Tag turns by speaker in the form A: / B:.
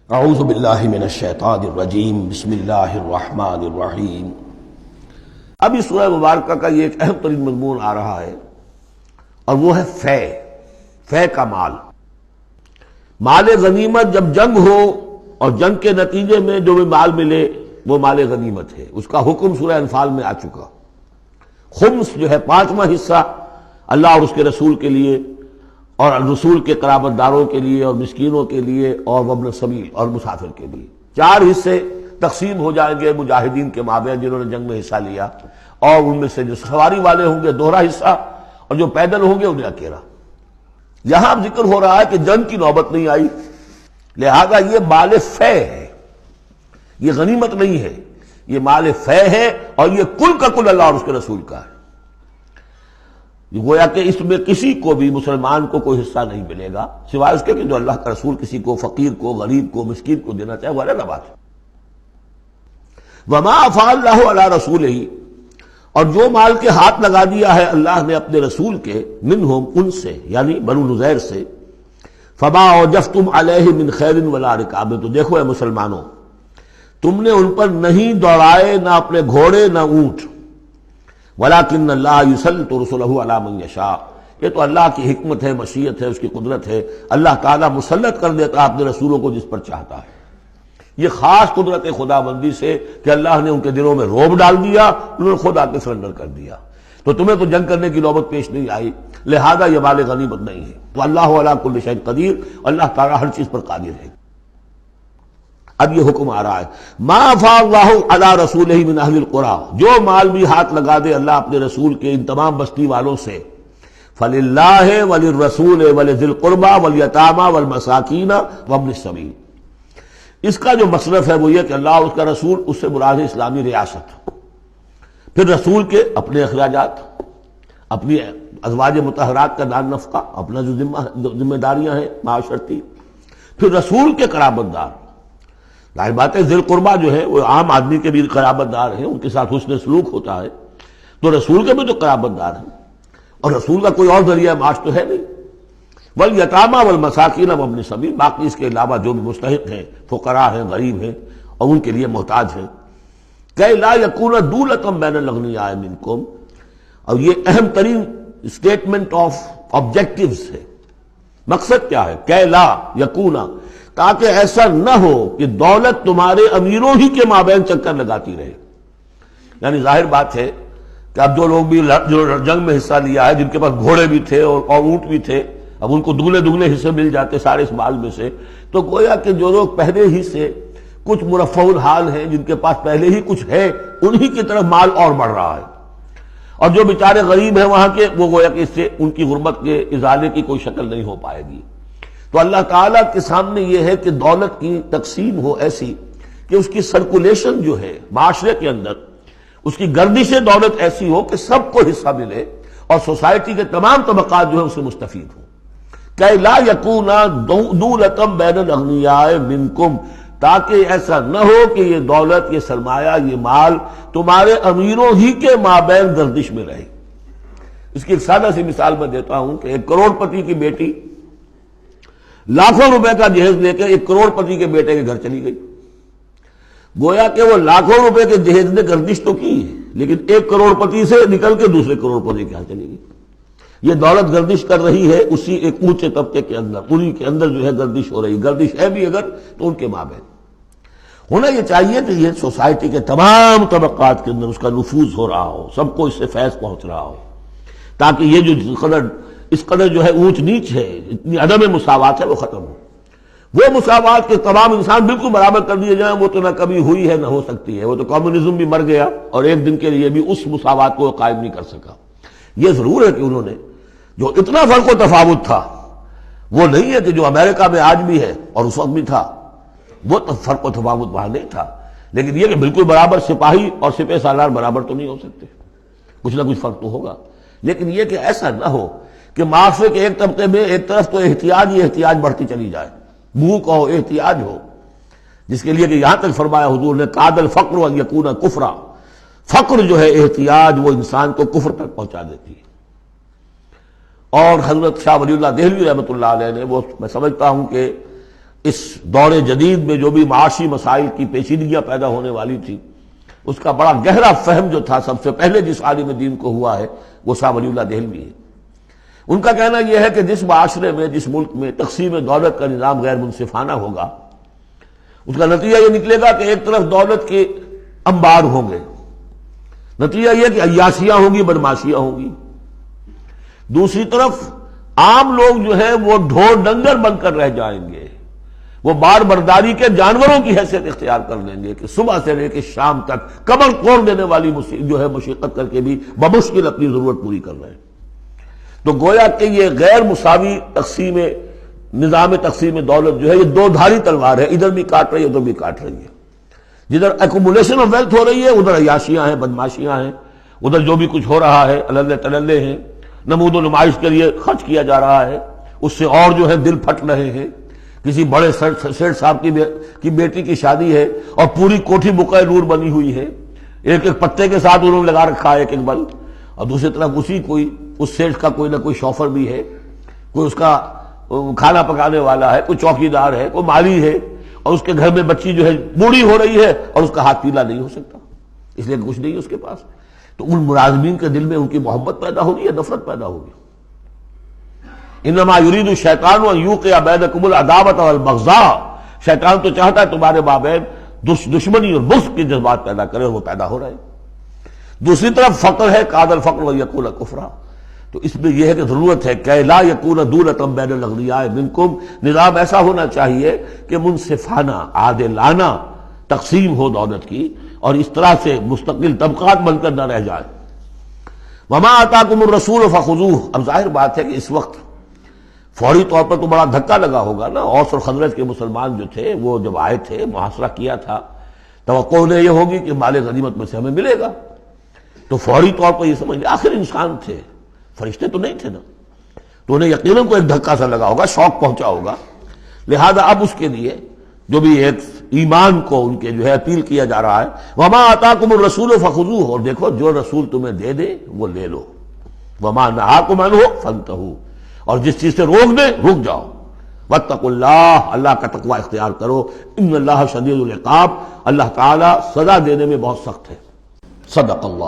A: اعوذ باللہ من الشیطان الرجیم بسم اللہ الرحمن الرحیم۔ اب اس سورہ مبارکہ کا یہ ایک اہم ترین مضمون آ رہا ہے اور وہ ہے فے کا مال غنیمت۔ جب جنگ ہو اور جنگ کے نتیجے میں جو بھی مال ملے وہ مال غنیمت ہے، اس کا حکم سورہ انفال میں آ چکا۔ خمس جو ہے پانچواں حصہ اللہ اور اس کے رسول کے لیے اور رسول کے قرابت داروں کے لیے اور مسکینوں کے لیے اور وابن السبیل اور مسافر کے لیے، چار حصے تقسیم ہو جائیں گے مجاہدین کے مابین جنہوں نے جنگ میں حصہ لیا، اور ان میں سے جو سواری والے ہوں گے دوہرا حصہ، اور جو پیدل ہوں گے انہیں اکیلا۔ یہاں اب ذکر ہو رہا ہے کہ جنگ کی نوبت نہیں آئی، لہذا یہ مال فے ہے، یہ غنیمت نہیں ہے، یہ مال فے ہے، اور یہ کل کا کل اللہ اور اس کے رسول کا ہے۔ گویا کہ اس میں کسی کو بھی مسلمان کو کوئی حصہ نہیں ملے گا سوائے اس کے کہ جو اللہ کا رسول کسی کو فقیر کو غریب کو مسکین کو دینا چاہے، وہ الگ بات ہے۔ وما افاء اللہ علی رسولہ، اور جو مال کے ہاتھ لگا دیا ہے اللہ نے اپنے رسول کے، منہم ان سے یعنی بنو نذیر سے، فما اوجفتم علیہ من خیر ولا رکاب، تو دیکھو اے مسلمانوں، تم نے ان پر نہیں دوڑائے نہ اپنے گھوڑے نہ اونٹ، ولیکن اللہ یسلط رسلہ علی من یشاء، یہ تو اللہ کی حکمت ہے، مشیت ہے، اس کی قدرت ہے، اللہ تعالیٰ مسلط کر دیتا ہے اپنے رسولوں کو جس پر چاہتا ہے۔ یہ خاص قدرت خدا بندی سے کہ اللہ نے ان کے دلوں میں رعب ڈال دیا، انہوں نے خود آ کے سرنڈر کر دیا، تو تمہیں تو جنگ کرنے کی نوبت پیش نہیں آئی، لہذا یہ مال غنیمت نہیں ہے۔ تو اللہ علی کل شیء قدیر، اللہ تعالیٰ ہر چیز پر قادر ہے۔ اب یہ حکم آ رہا ہے، ما افاء اللہ علی رسولہ من اہل القری، جو مال بھی ہاتھ لگا دے اللہ اپنے رسول کے ان تمام بستی والوں سے، فللہ وللرسول ولذی القربى والیتامى والمساکین وابن السبیل، اس کا جو مصرف ہے وہ یہ کہ اللہ اور اس کا رسول، اس سے مراد ہے اسلامی ریاست، پھر رسول کے اپنے اخراجات، اپنی ازواج مطہرات کا دار نفقہ، اپنا جو ذمہ داریاں ہیں معاشرتی، پھر رسول کے قرابت دار۔ ظاہر بات ہے ذی القربیٰ جو ہے وہ عام آدمی کے بھی قرابت دار ہیں، ان کے ساتھ حسن سلوک ہوتا ہے، تو رسول کے بھی تو قرابت دار ہیں، اور رسول کا کوئی اور ذریعہ معاش تو ہے نہیں۔ والیتامى والمساکین وابن السبیل، باقی اس کے علاوہ جو بھی مستحق ہیں، فقراء ہیں، غریب ہیں اور ان کے لیے محتاج ہیں۔ کہ لا یکون دولۃ بین الاغنیاء منکم، اور یہ اہم ترین اسٹیٹمنٹ آف آبجیکٹیوز ہے۔ مقصد کیا ہے؟ کہ لا یکون، تاکہ ایسا نہ ہو کہ دولت تمہارے امیروں ہی کے مابین چکر لگاتی رہے۔ یعنی ظاہر بات ہے کہ اب جو لوگ بھی جو جنگ میں حصہ لیا ہے، جن کے پاس گھوڑے بھی تھے اور اونٹ بھی تھے، اب ان کو دگنے حصے مل جاتے سارے اس مال میں سے، تو گویا کہ جو لوگ پہلے ہی سے کچھ مرفع الحال ہیں، جن کے پاس پہلے ہی کچھ ہے، انہی کی طرف مال اور بڑھ رہا ہے، اور جو بیچارے غریب ہیں وہاں کے، وہ گویا کہ اس سے ان کی غربت کے ازالے کی کوئی شکل نہیں ہو پائے گی۔ تو اللہ تعالیٰ کے سامنے یہ ہے کہ دولت کی تقسیم ہو ایسی کہ اس کی سرکولیشن جو ہے معاشرے کے اندر، اس کی گردش دولت ایسی ہو کہ سب کو حصہ ملے اور سوسائٹی کے تمام طبقات جو ہے اس سے مستفید ہوں۔ کہ لا یکون دولۃ بین الاغنیاء منکم، تاکہ ایسا نہ ہو کہ یہ دولت، یہ سرمایہ، یہ مال تمہارے امیروں ہی کے مابین گردش میں رہے۔ اس کی ایک سادہ سی مثال میں دیتا ہوں کہ ایک کروڑ پتی کی بیٹی لاکھوں روپے کا جہیز لے کے ایک کروڑ پتی کے بیٹے کے گھر چلی گئی، گویا کہ وہ لاکھوں روپے کے جہیز نے گردش تو کی ہے، لیکن ایک کروڑ پتی سے نکل کے دوسرے کروڑ پتی کے ہاں چلی گئی۔ یہ دولت گردش کر رہی ہے اسی ایک اونچے طبقے کے اندر، انہی کے اندر جو ہے گردش ہو رہی، گردش ہے بھی اگر تو ان کے مابین۔ ہونا یہ چاہیے کہ یہ سوسائٹی کے تمام طبقات کے اندر اس کا نفوذ ہو رہا ہو، سب کو اس سے فیض پہنچ رہا ہو، تاکہ یہ جو اس قدر جو ہے اونچ نیچ ہے، اتنی عدم مساوات ہے، وہ ختم ہو۔ وہ مساوات کے تمام انسان بالکل برابر کر دیے جائیں، وہ تو نہ کبھی ہوئی ہے نہ ہو سکتی ہے، وہ تو کمیونزم بھی مر گیا اور ایک دن کے لیے بھی اس مساوات کو قائم نہیں کر سکا۔ یہ ضرور ہے کہ انہوں نے جو اتنا فرق و تفاوت تھا، وہ نہیں ہے کہ جو امریکہ میں آج بھی ہے اور اس وقت بھی تھا، وہ فرق و تفاوت وہاں نہیں تھا، لیکن یہ کہ بالکل برابر سپاہی اور سپہ سالار برابر تو نہیں ہو سکتے، کچھ نہ کچھ فرق تو ہوگا، لیکن یہ کہ ایسا نہ ہو کہ معاشرے کے ایک طبقے میں ایک طرف تو احتیاج ہی احتیاج بڑھتی چلی جائے، بھوک ہو، احتیاج ہو، جس کے لیے کہ یہاں تک فرمایا حضور نے قاد الفقر ان یکون کفرا، فقر جو ہے احتیاج وہ انسان کو کفر تک پہنچا دیتی ہے۔ اور حضرت شاہ ولی اللہ دہلوی رحمۃ اللہ علیہ نے، وہ میں سمجھتا ہوں کہ اس دور جدید میں جو بھی معاشی مسائل کی پیچیدگیاں پیدا ہونے والی تھی، اس کا بڑا گہرا فہم جو تھا سب سے پہلے جس عالم دین کو ہوا ہے وہ شاہ ولی اللہ دہلوی ہے۔ ان کا کہنا یہ ہے کہ جس معاشرے میں، جس ملک میں تقسیم دولت کا نظام غیر منصفانہ ہوگا، اس کا نتیجہ یہ نکلے گا کہ ایک طرف دولت کے انبار ہوں گے، نتیجہ یہ کہ عیاشیاں ہوں گی، بدماشیاں ہوں گی، دوسری طرف عام لوگ جو ہے وہ ڈھور ڈنگر بن کر رہ جائیں گے، وہ بار برداری کے جانوروں کی حیثیت اختیار کر لیں گے کہ صبح سے لے کے شام تک کمر توڑ دینے والی جو ہے مشقت کر کے بھی بمشکل اپنی ضرورت پوری کر رہے ہیں۔ تو گویا کہ یہ غیر مساوی نظام تقسیم دولت جو ہے یہ دو دھاری تلوار ہے، ادھر بھی کاٹ رہی ہے ادھر بھی کاٹ رہی ہے۔ جدھر ایکومولیشن آف ویلتھ ہو رہی ہے ادھر عیاشیاں ہیں، بدماشیاں ہیں، ادھر جو بھی کچھ ہو رہا ہے اللہ تللے ہیں، نمود و نمائش کے لیے خرچ کیا جا رہا ہے، اس سے اور جو ہے دل پھٹ رہے ہیں۔ کسی بڑے سیٹ صاحب کی بیٹی کی شادی ہے اور پوری کوٹھی بقعہ نور بنی ہوئی ہے، ایک ایک پتے کے ساتھ انہوں نے لگا رکھا ہے ایک ایک بلب، اور دوسری طرف اس سیٹ کا کوئی نہ کوئی شوفر بھی ہے، کوئی اس کا کھانا پکانے والا ہے، کوئی چوکی دار ہے، کوئی مالی ہے، اور اس کے گھر میں بچی جو ہے بوڑھی ہو رہی ہے اور اس کا ہاتھ پیلا نہیں ہو سکتا اس لیے کچھ نہیں ہے اس کے پاس۔ تو ان ملازمین کے دل میں ان کی محبت پیدا ہوگی یا نفرت پیدا ہوگی؟ انما یرید الشیطان ان یوقع بینکم العداوۃ والبغضاء، شیطان تو چاہتا ہے تمہارے مابین دشمنی اور بغض کے جذبات پیدا کرے، اور وہ پیدا ہو رہے ہیں۔ دوسری طرف فقر ہے، کاد الفقر ویکون کفرا، تو اس میں یہ ہے کہ ضرورت ہے کہ لا یکون دولۃ بین الاغنیاء منکم، نظام ایسا ہونا چاہیے کہ منصفانہ عادلانہ تقسیم ہو دولت کی، اور اس طرح سے مستقل طبقات بن کر نہ رہ جائے۔ وما آتاکم الرسول فخذوہ، اب ظاہر بات ہے کہ اس وقت فوری طور پر تو بڑا دھکا لگا ہوگا نا، اوس اور خزرج کے مسلمان جو تھے وہ جب آئے تھے محاصرہ کیا تھا، توقع انہیں یہ ہوگی کہ مال غنیمت میں سے ہمیں ملے گا، تو فوری طور پر یہ سمجھ لیں آخر انسان تھے، فرشتے تو نہیں تھے نا، تو انہیں یقیناً کو ایک دھکا سا لگا ہوگا، شوق پہنچا ہوگا، لہذا اب اس کے لیے جو بھی ایک ایمان کو ان کے جو ہے اپیل کیا جا رہا ہے، وما آتاکم الرسول فخذوہ، اور دیکھو جو رسول تمہیں دے دے وہ لے لو، وما نہاکم عنہ فانتہوا، اور جس چیز سے روک دے رک جاؤ، واتقوا اللہ، اللہ کا تقوی اختیار کرو، ان اللہ شدید العقاب، اللہ تعالی سزا دینے میں بہت سخت ہے۔ صدق اللہ۔